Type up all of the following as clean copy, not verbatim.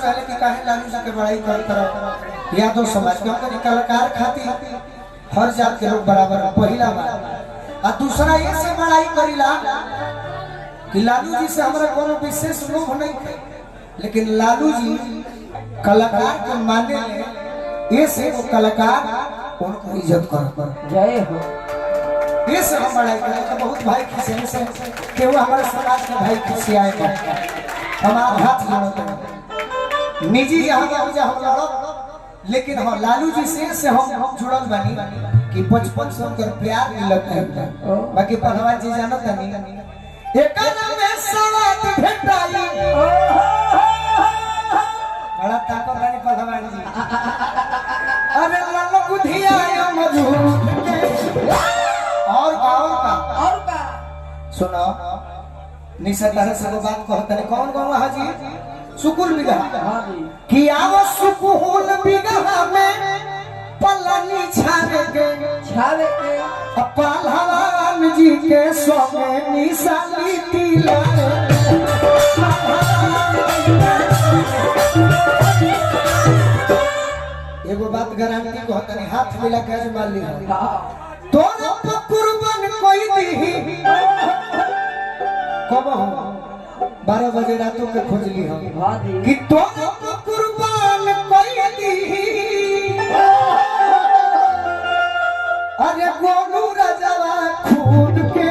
रहे कि काहे लालू जी के बड़ाई कर तरह यादव समाज के हमको कलाकार खातिर हर जात के लोग बराबर पहला बात। और दूसरा ये से बड़ाई करीला कि लालू जी से हमारा कोनो विशेष लोभ नहीं है, लेकिन लालू जी कलाकार के माने ये से वो कलाकार उनको इज्जत कर जय हो। ये से हम बड़ाई करें तो बहुत भाई खिसे से कि वो हमारे समाज के भाई खिसे आएगा हमारा हाथ जोड़ते निजी जहाँ हम लड़ो, लेकिन हाँ लालू जी से हम जुड़ल बानी कि बचपन से उनकर प्यार मिलत है। बाकी पहलवान जी जानत नहीं एक में सवात भेटाई बड़ा ताकत वाली पहलवान जी। अरे लाल बुधिया मजूर और का सुनो निशा तरह से बात कहते हैं कौन कौन हाजी सुकुल बिगहा कि आव सुकुल बिगहा में पलानी छावे के पहलवान जी के सोमे निशानी तिला एगो बात गारंटी कहते हैं हाथ मिला के मान ली दोनों को कुर्बान कोई दी कब हम 12 बजे रातों के खोज ली हम कि दोनों को कुर्बान कोई दी। अरे गोलू राजावा खून के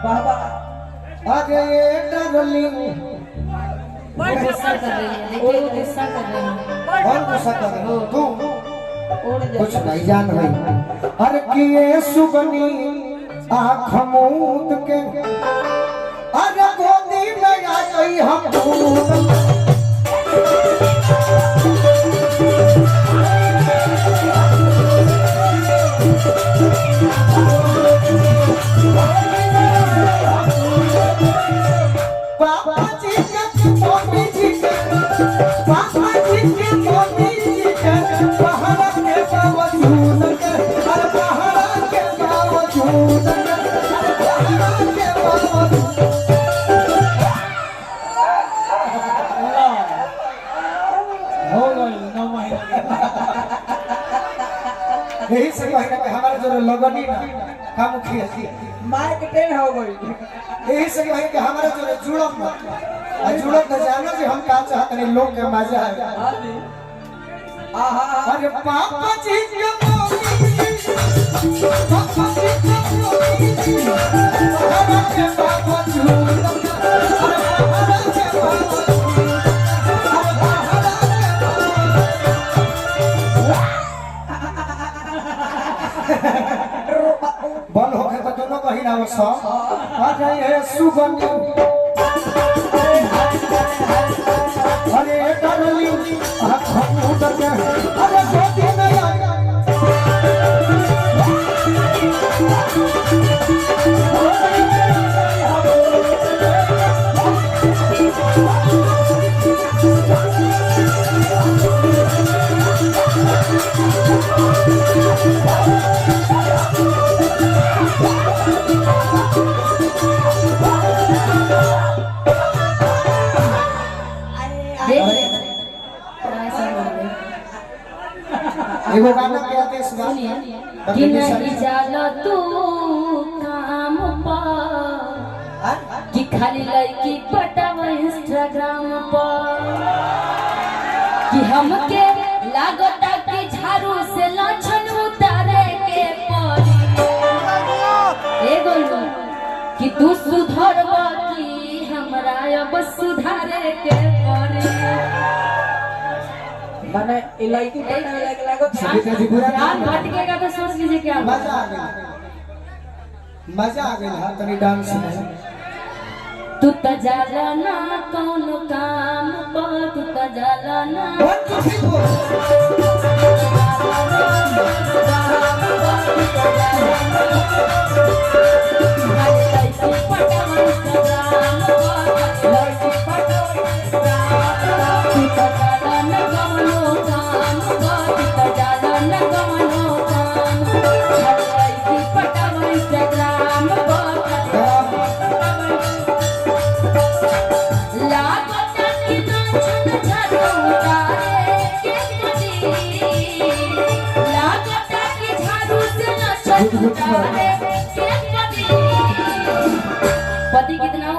बाबा अरे डार्लिंग गुस्सा कर रही है, देखिए गुस्सा कर रही है। और गुस्सा कर रही हो तू कुछ नहीं जान रही। अरे किए सुबनी आँख मूंद के अरे गोदी में आ गई हम पापा जी के मम्मी जी के पापा जी के मम्मी जी के पहाड़ा के बावजूद के अरे पहाड़ा के बावजूद के बावजूद हो गई न महीना यही से कहना कि हमारे जो लगनी ना काम खिया माइक टेन हो गई। यही से कहे कि हमारे जो जुड़म जुड़म न जानो कि हम का चाहते हैं लोग के मजा है। अरे पापा जी के पापा जी के पापा के पापा जुड़म अरे पापा के पापा बल हो के तो दोनों बहिन आवो सब आ जाए सुगंध अरे डार्लिंग हम उतर के अरे गोदी में आ एगो गाना के आदेश सुनिए कि नहीं जानो तू काम पर कि खाली लड़की पटाव इंस्टाग्राम पर कि हमके लागता कि झाड़ू से लक्षण उतारे के पड़ी एगो कि तू सुधरबा कि हमरा अब सुधारे के पड़ी माने इलायची पटावे लागो ध्यान भटकेगा तो सोच लीजिए क्या मजा आ गई हां तनी डांस में तू त जाला ना कौन काम पर तू त जाला ना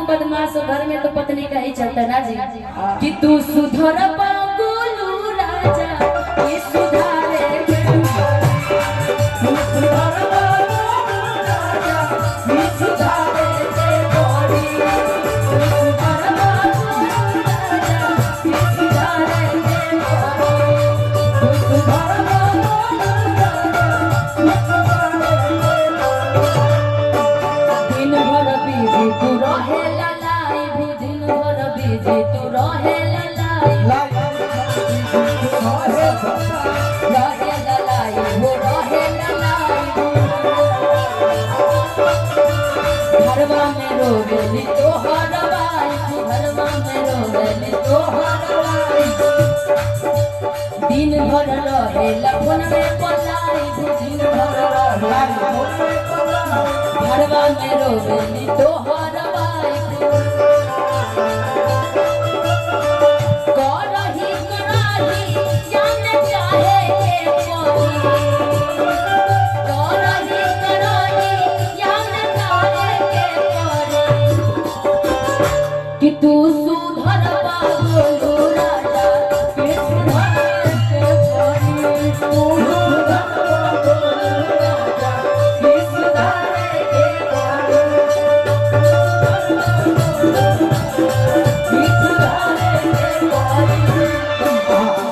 बदमाश हो घर में तो पत्नी का ही चलता ना जी कि तू सुधर गोलू राजा ये सुधारे तू सुधर राजा ये सुधारे गोरी तू सुधर राजा ये सुधारे गोरी तू सुधर दिन भर बीजी तू रहे लाई दिन भर बीजी तू रहे लाई घरवा में रोगली तो हरवाई घरवा में रोगली तो हरवाई दिन भर रहे लखन में पलाई दिन भर रहे घरवा में रोगली तो हरवाई करही कराही जाने चाहे के कोई करही कराही जाने चाहे के कोई कि तू सुधर गोलू राजा के सुधर के कोई तू सुधर गोलू राजा के सुधर के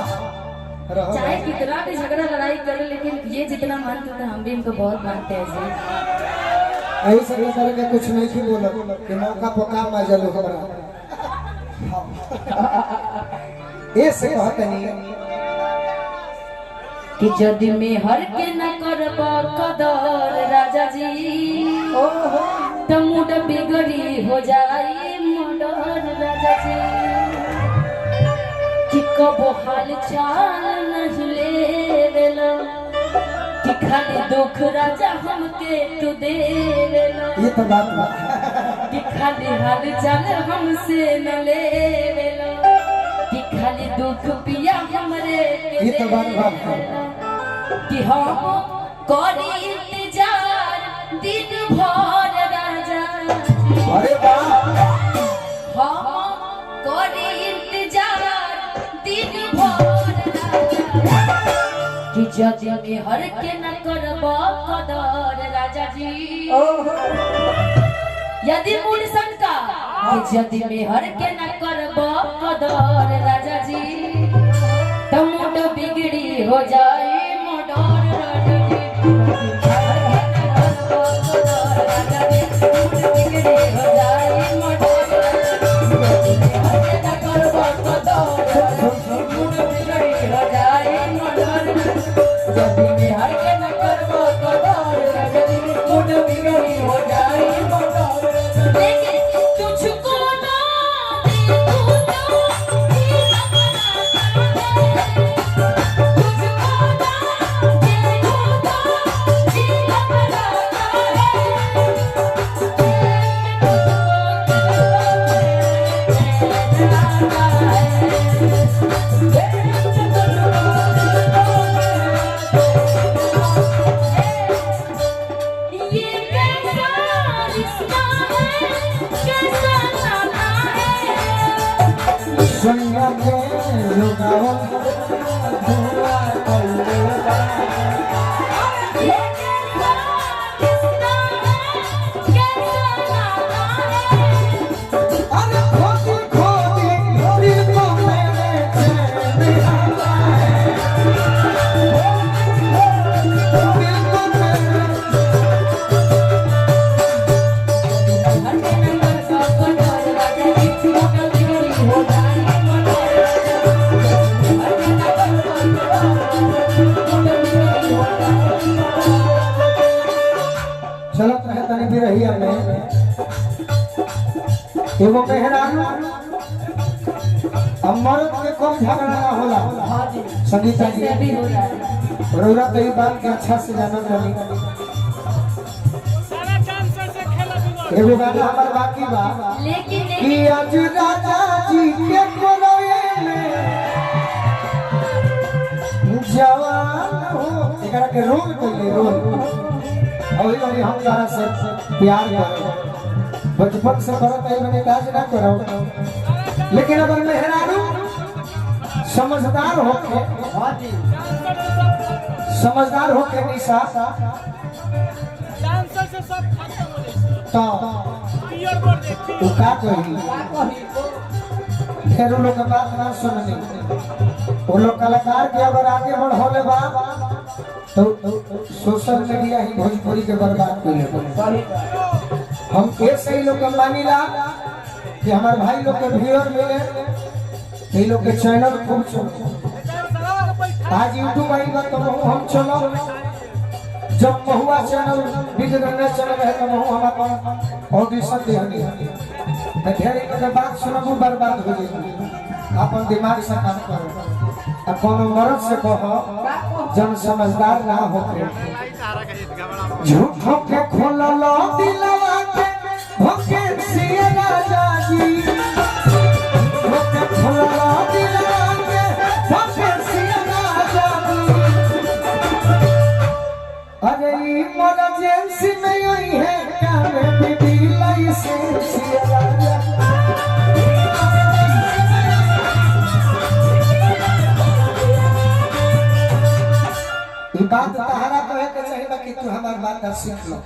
चाहे कितना भी झगड़ा लड़ाई करे लेकिन ये जितना मानते थे हम भी इनको बहुत मानते हैं जी। यही सब तरह के कुछ नहीं थी बोला कि मौका पका मजल हमरा ये से कहते नहीं कि यदि में हर के न करबा कदर राजा जी तो मुड बिगड़ी हो जाई मडर राजा जी कि कबो हाल चाल नहीं लेवेला कि खाली दुख राजा हमके तू देवेला ये तो बात बा कि खाली हाल चाल हमसे न लेवेला कि खाली दुख पिया हमरे के ये तो बात बा कि हम करी इंतजार दिन भर राजा अरे वाह हम करी इंतजार दिन भर राजा कि जज में हर के न करबा कदर राजा जी यदि मूल शंका कि यदि में हर के न करबा कदर राजा जी तो मुड बिगड़ी हो जाए मोडर राजा जी मुड बिगड़ी हो जाए मोडर करबा कदर मुड बिगड़ी हो जाए मोडर यदि में हर के न करबा कदर राजा जी मुड बिगड़ी हो जाए मोडर लेकिन तुझको ना देखूं तो संगा के लगाओ धुआ कल्लेगा अरे खोदी खोदी दिल को मैंने चैन आया है दिल को मैंने चलत रहे तनी भी रही हमें एगो मेहरान मर्द के कम झगड़ा ना होला संगीता जी अभी हो रहा है रौरा तो ये बात के अच्छा से जानत रही एगो गाना हमार बाकी बा लेकिन कि आज राजा जी के कोलवे में जवान हो एकरा के रोल कइले रोल अभी हम तारा से प्यार कर बचपन से करत है मैंने काज ना करो, लेकिन अगर मेहरारू समझदार होके निशा तो वो का कही फिर लोग के बात ना सुननी। वो लोग कलाकार के अगर आगे बढ़ोले बा तो सोशल मीडिया ही भोजपुरी के बर्बाद कर ले। हम एक सही लोग के मानिला कि हमारे भाई लोग के व्यूअर मिले, ये लोग के चैनल खूब चलो। आज यूट्यूब आई बात तो हम चलो, जब महुआ चैनल बिगड़ने चल रहे तो महू हम अपन ऑडिशन देंगे, ढेर के बात सुनबू बर्बाद हो जाएगी। अपन दिमाग से काम करो, अब कोनो मर्द से कहो जब समझदार ना होके झूठों के खोललो दिलवा के भोके सिया राजा जी, झूठों के खोललो दिलवा के भोके सिया राजा जी। अरे इमरजेंसी में यही है काम बीबी लाइसेंस सिया राजा। बात तहरा कहे के चाहिए कि तू हमार बात सीख लो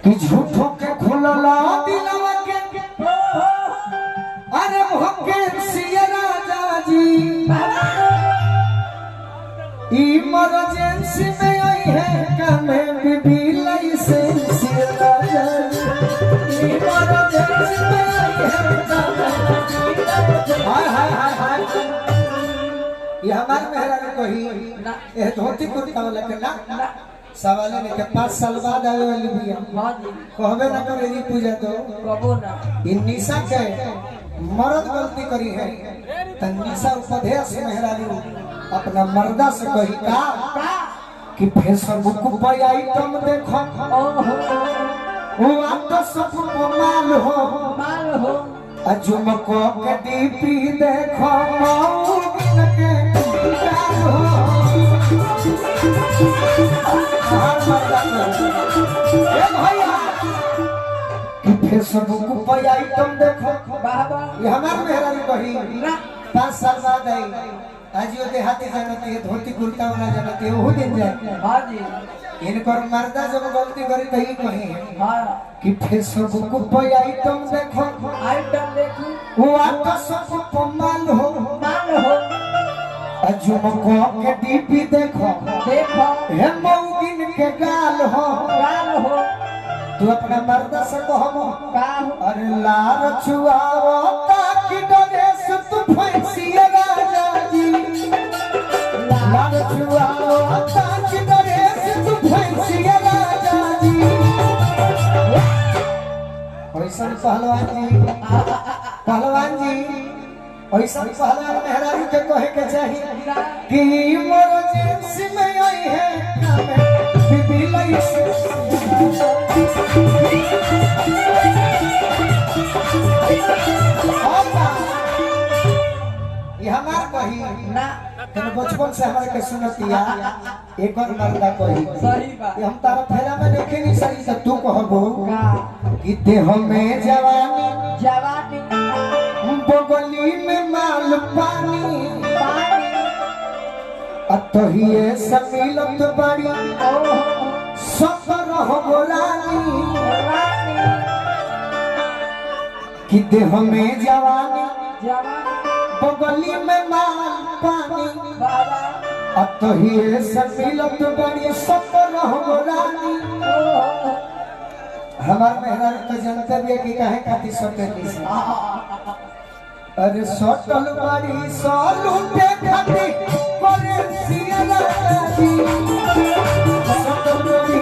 कि झूठों के खुलला दिलवा के अरे भोके सिया राजा जी। इमरजेंसी में आई है काम बीबी लाइसेंस सिया राजा जी। इमरजेंसी में आई है काम हाय हाय हाय हाय। ये हमार मेहरारू कही ये धोती कुर्ता वाला के ना सवाले ने के 5 साल बाद आवे वाली बिया कहबे ना करे जी पूजा तो कबो ना इन निशा के मर्द गलती करी है त निशा उपदेश मेहरारू अपना मर्दा से कही का कि फेसबुक पर आइटम देखो वो आप तो सब माल हो अजुम को के दीपी देखो मौगिन के गाल हो। ए भैया कि फेसबुक पर आइटम देखो बाबा ये हमार मेहरारू कही 5 साल बाद आई आज यो देहाती जानती है धोती कुर्ता वाला जानती है वो दिन जाए। हां जी इनकर मर्दा जब गलती करी तो ही कही हां कि फेसबुक पर आइटम देखो वो आपका सब माल हो अजुम को के डीपी देखो हे मौगिन के गाल हो। तू अपना मर्दा से कहो अरे लार छुआओ ताकि डरे से तू फंसिए राजा जी। लार छुआओ ताकि डरे से तू फंसिए राजा जी। ऐसा पहलवान जी ऐसा पहलवान मेहरारू के कहे के चाहिए कि इमरजेंसी में आई है बीबी लाइसेंस। ये हमार कही ना तुम बचपन से हमारे के सुनतिया एक और मर्दा कही सही बात हम तारा फेरा में देखे नहीं सही से तू कहबो कि देह में जवानी बगली में माल पानी अतहिए समिलत बड़ी सफर हो रानी कि देह में जवानी बगली में माल पानी अतहिए समिलत बड़ी सफर हो रानी। हमार मेहरारू तो जानते भी है कि काहे खातिर सटेली से अरे सटल बड़ी सलूटे खातिर करे सिया राजा जी। सटल बड़ी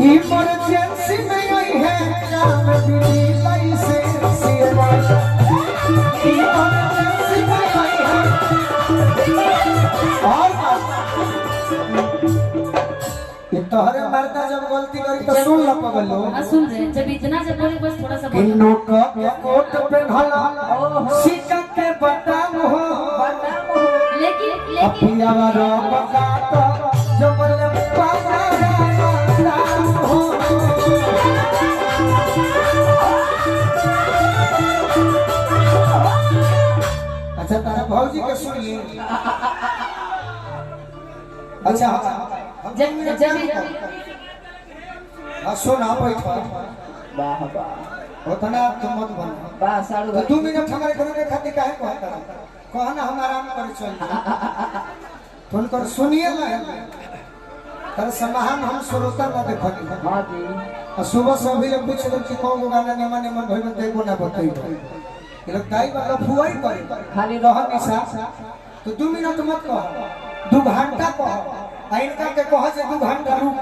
इमरजेंसी में आई है काम बीबी लाइसेंस सिया राजा। इमरजेंसी में आई है और ये तोहरे मर्दा जब गलती करी तो सुन लो पगलो सुन रहे जब इतना जब बोले बस थोड़ा सा कि नोट के कोट पे भला सिक्का के बटन हो लेकिन अपिया वाला बका तो जब बोले पापा तारा भौजी के सुनिए। अच्छा हाँ सुन आप वाह वाह उतना तुम मत बन वाह साड़ू तो 2 मिनट हमारे घर के खातिर काहे कहता कहना हम आराम कर चल तो उनकर सुनिए ना तर समाहन हम श्रोता ना देखनी। हाँ जी और सुबह से अभी लोग पूछ रहे कि कौन को गाना निमन निमन भइल ते को ना बताइबो ये लोग दाई वाला फुआई करे खाली रह निशा तो 2 मिनट मत कह 2 घंटा कह आ इनका के कह जे 2 घंटा रुक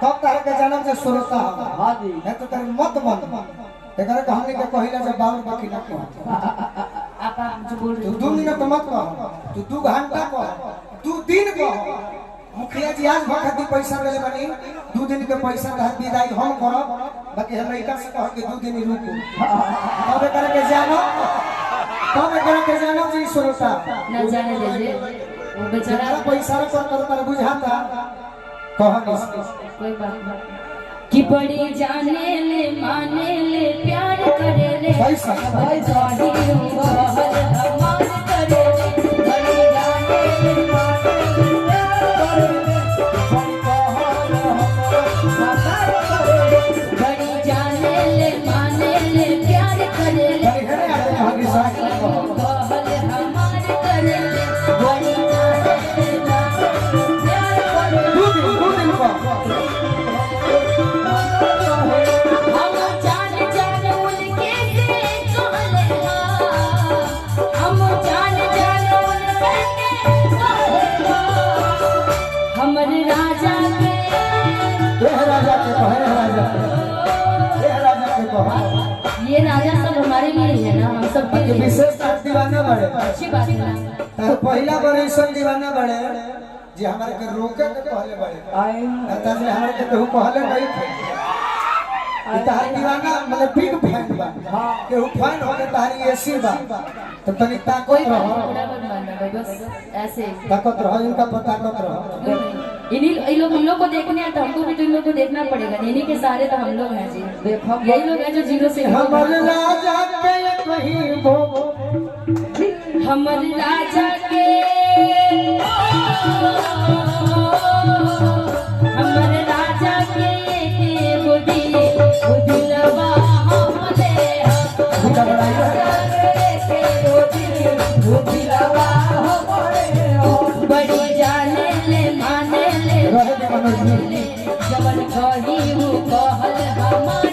तब तार के जन्म से श्रोता हाँ जी है तो तार मत बंद एकरा के हमने के कहिला जे बाउल बाकी ना कह आपा जो बोल रहे तू 2 मिनट मत कह तू 2 घंटा कह 2 दिन कह मुखिया जी आज भखती पैसा देले बनी 2 दिन के पैसा रह विदाई हम करब बाकी हम लइका से कह के 2 दिन रुको तब एकरा के जानो तब एकरा के जानो जी श्रोता न जाने दीजिए वो बेचारा जरा पैसा कर बुझाता कह कोई बात नहीं कि बड़ी जाने ले माने ले प्यार करे ले पैसा भाई साड़ी बहल हमार करे ले बड़ी जाने ले माने ले प्यार करे ले बड़ी जाने ले माने ले प्यार करे ले बहल हमार करे ले बड़ी जाने ले माने ले प्यार करे ले 2 दिन हम जान जान उनके से कहले हम जान जान उनके कहले हमर राजा के राजा के कह ये राजा सब हमारे लिए ही है ना हम सब के लिए विशेष दीवाना बड़े अच्छी बात है ना तार पहला बड़े सब दीवाना बड़े जे हमारे के रोके के पहले बड़े आए ताजे हमारे के कहू पहले नहीं थे तार दीवाना मतलब बिग फैन बा के उ फैन हो के तारी एसी बा तो तनी कोई ताकत रहो बुरा मत मानना भाई बस ऐसे ताकत रहो इनका ताकत रहो इन्हीं लोग हम लोग को देखने हैं तो हमको भी तो इन लोग को देखना पड़ेगा इन्हीं के सहारे तो हम लोग हैं जी देखो यही लोग हैं जो जीरो से हमर राजा के कहीं वो हमर राजा के हमर राजा के बुदिलवा हमले बुदिलवा हमले बड़ी जाने ले माने ले जवन कही हूँ कहल हमार